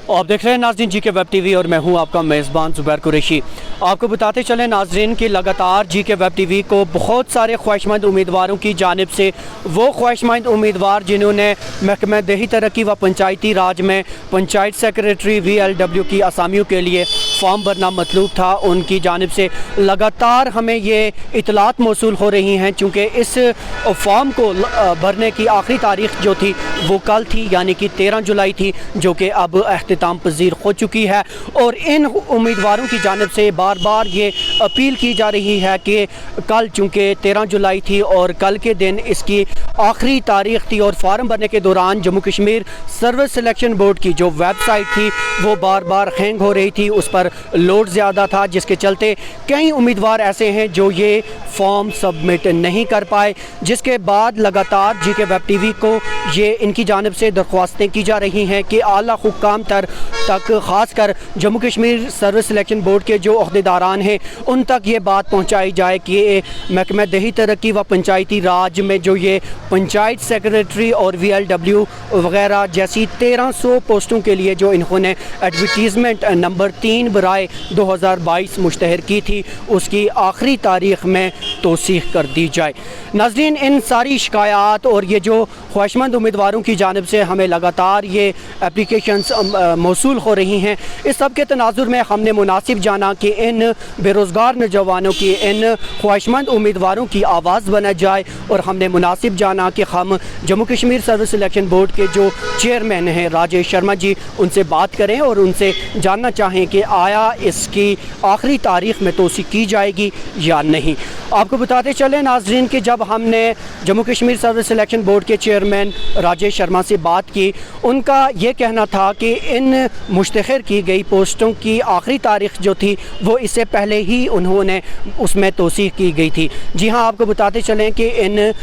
आप देख रहे हैं नाज़रीन जी के वेब टीवी और मैं हूं आपका मेज़बान ज़ुबैर कुरैशी। आपको बताते चलें नाज़रीन कि लगातार जी के वेब टीवी को बहुत सारे ख्वाहिशमंद उम्मीदवारों की जानिब से वो ख्वाहिशमंद उम्मीदवार जिन्होंने महकमा देही तरक्की व पंचायती राज में पंचायत सेक्रेटरी VLW की असामियों के लिए फॉर्म भरना मतलूब था, उनकी जानिब से लगातार हमें ये इतलात मौसूल हो रही हैं। चूँकि इस फॉर्म को भरने की आखिरी तारीख़ जो थी वो कल थी, यानी कि 13 जुलाई थी, जो कि अब अख्तिताम पजीर हो चुकी है। और इन उम्मीदवारों की जानिब से बार बार ये अपील की जा रही है कि कल चूँकि 13 जुलाई थी और कल के दिन इसकी आखिरी तारीख़ थी और फॉर्म भरने के दौरान Jammu Kashmir service selection board की जो वेबसाइट थी वो बार बार हैंग हो रही थी, उस पर लोड ज़्यादा था, जिसके चलते कई उम्मीदवार ऐसे हैं जो ये फॉर्म सबमिट नहीं कर पाए, जिसके बाद लगातार जी के वेब टीवी को ये इनकी जानिब से दरख्वास्तें की जा रही हैं कि आला हुक्काम तक ख़ास कर Jammu Kashmir service selection board के जो अहदेदारान हैं उन तक ये बात पहुँचाई जाए कि महकमा देही तरक्की व पंचायती राज में जो ये पंचायत सेक्रेटरी और VLW वगैरह जैसी 1300 पोस्टों के लिए जो इन्होंने एडवर्टीज़मेंट नंबर 3 बराए 2022 मुश्तहर की थी, उसकी आखिरी तारीख़ में तौसीक़ कर दी जाए। नाज़रीन, इन सारी शिकायत और ये जो ख्वाहिशमंद उम्मीदवारों की जानिब से हमें लगातार ये एप्लीकेशंस मौसूल हो रही हैं, इस सब के तनाजुर में हमने मुनासिब जाना कि इन बेरोज़गार नौजवानों की, इन ख्वाहिशमंद उम्मीदवारों की आवाज़ बना जाए। और हमने मुनासिब जाना कि हम Jammu Kashmir service selection board के जो चेयरमैन हैं राजेश शर्मा जी, उनसे बात करें और उनसे जानना चाहें कि आया इसकी आखिरी तारीख़ में तौसीक़ की जाएगी या नहीं। आपको बताते चलें नाज़रीन कि जब हमने Jammu Kashmir service selection board के चेयरमैन राजेश शर्मा से बात की, उनका ये कहना था कि इन मुश्तहर की गई पोस्टों की आखिरी तारीख़ जो थी वो इससे पहले ही उन्होंने उसमें तौसीक़ की गई थी। जी हाँ, आपको बताते चलें कि इन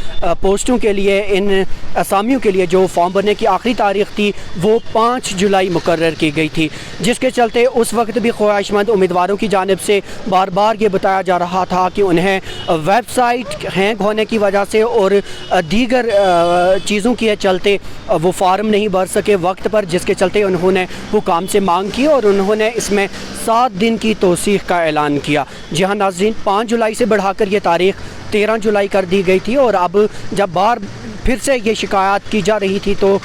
पोस्टों के लिए, इन असामियों के लिए जो फॉर्म भरने की आखिरी तारीख़ थी वो 5 जुलाई मुकर्रर की गई थी, जिसके चलते उस वक्त भी ख्वाहिशमंद उम्मीदवारों की जानिब से बार बार ये बताया जा रहा था कि उन्हें वेबसाइट हैंग होने की वजह से और दीगर चीज़ों के चलते वो फार्म नहीं भर सके वक्त पर, जिसके चलते उन्होंने हुकाम से मांग की और उन्होंने इसमें 7 दिन की तौसीक़ का ऐलान किया। जी हाँ नाज़रीन, 5 जुलाई से बढ़ाकर ये तारीख़ 13 जुलाई कर दी गई थी। और अब जब बार फिर से ये शिकायत की जा रही थी तो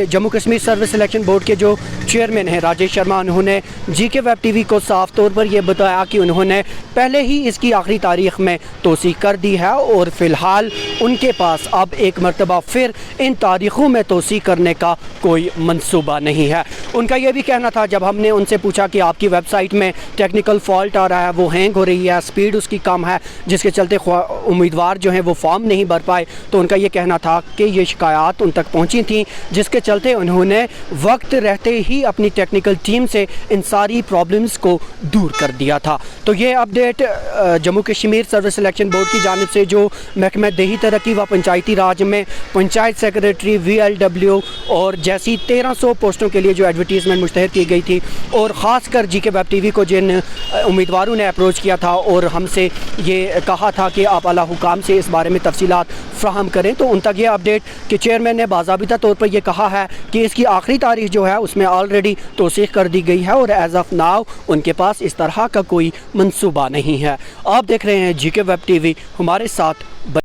Jammu Kashmir service selection board के जो चेयरमैन हैं राजेश शर्मा, उन्होंने जी के वेब टीवी को साफ तौर पर यह बताया कि उन्होंने पहले ही इसकी आखिरी तारीख़ में तौसीक़ कर दी है और फ़िलहाल उनके पास अब एक मरतबा फिर इन तारीख़ों में तौसीक़ करने का कोई मंसूबा नहीं है। उनका यह भी कहना था, जब हमने उनसे पूछा कि आपकी वेबसाइट में टेक्निकल फॉल्ट आ रहा है, वो हैंग हो रही है, स्पीड उसकी कम है, जिसके चलते उम्मीदवार जो हैं वो फॉर्म नहीं भर पाए, तो उनका ये कहना था कि ये शिकायत उन तक पहुंची थी, जिसके चलते उन्होंने वक्त रहते ही अपनी टेक्निकल टीम से इन सारी प्रॉब्लम्स को दूर कर दिया था। तो ये update Jammu Kashmir service selection board की जानिब से जो महकमा देही तरक्की व पंचायती राज में पंचायत सेक्रेटरी VLW और जैसी 1300 पोस्टों के लिए जो एडवर्टीज़मेंट मुश्तहर की गई थी, और ख़ास कर जी के वेब टीवी को जिन उम्मीदवारों ने अप्रोच किया था और हमसे ये कहा था कि आप आला हुकाम से इस बारे में तफसीलात फ्राहम करें, तो उन तक ये अपडेट कि चेयरमैन ने बाज़ाबिता तौर पर यह कहा है कि इसकी आखिरी तारीख़ जो है उसमें ऑलरेडी तौसीक़ कर दी गई है और एज़ ऑफ नाउ उनके पास इस तरह का कोई मंसूबा नहीं है। आप देख रहे हैं जी के वेब टीवी, हमारे साथ